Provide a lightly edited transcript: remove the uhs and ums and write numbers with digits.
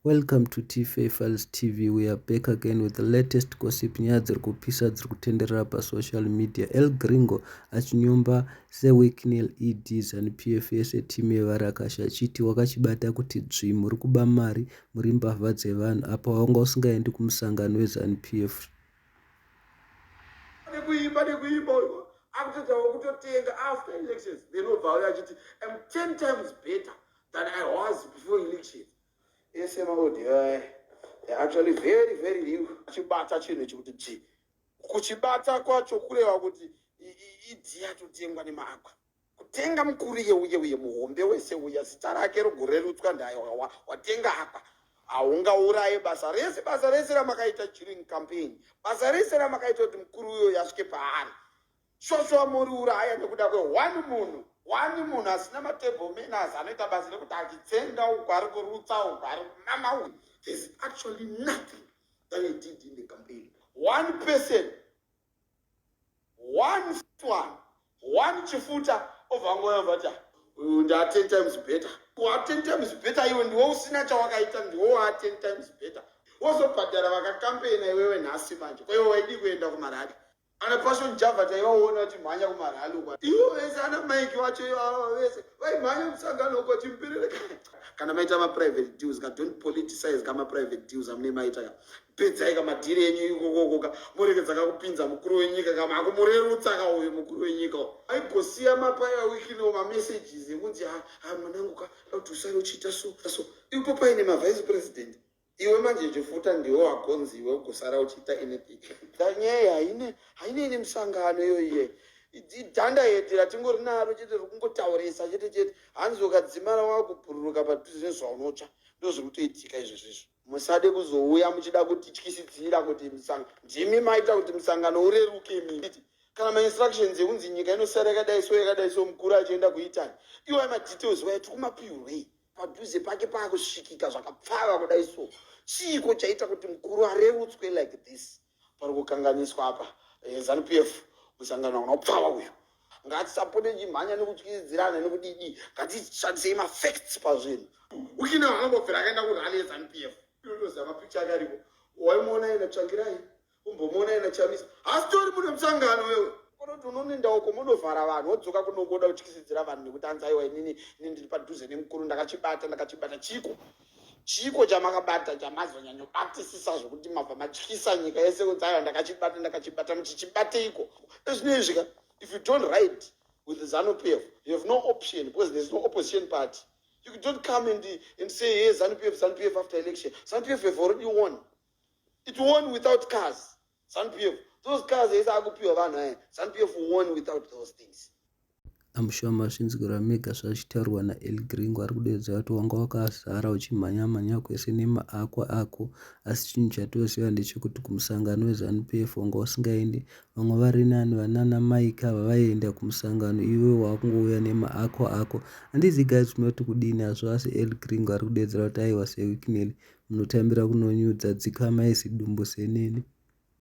Welcome to TFA Files TV. We are back again with the latest gossip nyaya dziri kupisa dziri kutenderera pasocial media. El Gringo achinyomba seWicknell ED ZANU-PF yese timu yevaRakash achiti wakachibata kuti dzvi muri kuba mari muri mbavha dzevanhu apa wanga usingaendi kumusangano weZANU-PF. After elections, they know I'm 10 times better than I was before elections. Yes, actually very, very new. Chibata chino chikuti kuchibata kwacho kureva kuti idziya totengwa nemakwa kutenga mukuru uye muhombe wese uya zita rake rogorerutswa ndayo watenga akwa haungauraye basa rese ramakaita during campaign, basa rese ramakaita kuti mukuru uyo yasvike paari shosho muri uraya nekuda one munhu asina matable manners anoita basa rekuti achitsenga uko ari kurutsa uko ari kunama. There's actually nothing that he did in the campaign. One person, one chifuta ovangoyavata nda 10 times better. Wa 10 times better iwe ndiwo usina chawakaita ndiwo wa 10 times better. Wozobhadhara vakakampena iwewe nhasi manje. Kwa hiyo waidi kuenda kumarari. Ana passion java taiwaona kuti mhanya kumarari uko. Iwo wese ana mike wacho wese. Vaimhanya musangano uko chimperere. Kana maita ma-private deals, don't politicize kama private deals amune maita pedzai kama dhiri yenyu ikokoka murekedza kakupinza mukuru wenyika kama akumurerutsa kauyo mukuru wenyika aigosiya mapaya wikino ma-messages ekunzi mwanangu kautusari uchiita so ipo paine ma-vice president iwe manje chifuta ndiwo wagonzi iwe ugosara uchiita anything. Nyaya haine musangano iyoiye dhanda yeti ratingori naro chete rikungotaurisa chete hanzi ukadzimara wakubhururuka padhuze nezvaunotsva ndozviri kutoitika izvozvizvo. Musade kuzouya muchida kutityisidzira kuti ndimi maita kuti musangano ureruke miti kana ma-instructions ekunzi nyika inosara yakadai so mukuru achienda kuitani iwa madetails waiti kumapiurwei padhuze pake paakusvikika zvakapfava kudai so chiiko chaita kuti mukuru arerutswe like this. Pari kukanganiswa apa ZANU-PF musangano unopfava uyu ngatisapote chimhanya nekutyisidzirana nekudidi ngatishandisei mafacts pazvinhu. Ukina wakambobvira akaenda kurali yeZANU-PF inotoziva mapicture akaripo waimuona ina tsvangirai umbomuona ina chamisa hasi tori mune musangano wewe konoti unoenda uko munovhara vanhu wodzoka kunokoda kutyisidzira vanhu nekuti anzaiwa inini ndiri padhuze nemukuru ndakachibata chiko chamakabata chamazonyanyobatisisa zvokuti mabva matyisa nyika yese kunzaiwa ndakachibata muchichibate iko ezvinoizvika. If you don't ride with the ZANU-PF, you have no option because there's no opposition party. You don't come and say, hey, ZANU-PF after election. ZANU-PF have already won. It won without cars. ZANU-PF. Those cars, ZANU-PF won without those things. Amushama shinzigura mega zvachitaurwa naEl Gringo ari kudedza kuti wanga wakazara uchimhanya kwese nemaakwa ako asi chinhu chatoziva ndechekuti kumusangano weZANU-PF wanga usingaendi. Vamwe vari nani vanana Mike ava vaienda kumusangano iwe wakungouya nemaakwa ako. Handizi guys munoti kudini hazvo asi El Gringo ari kudedzera kuti aiwa seWicknell munotambira kunonyudza dzikama izidumbu senene.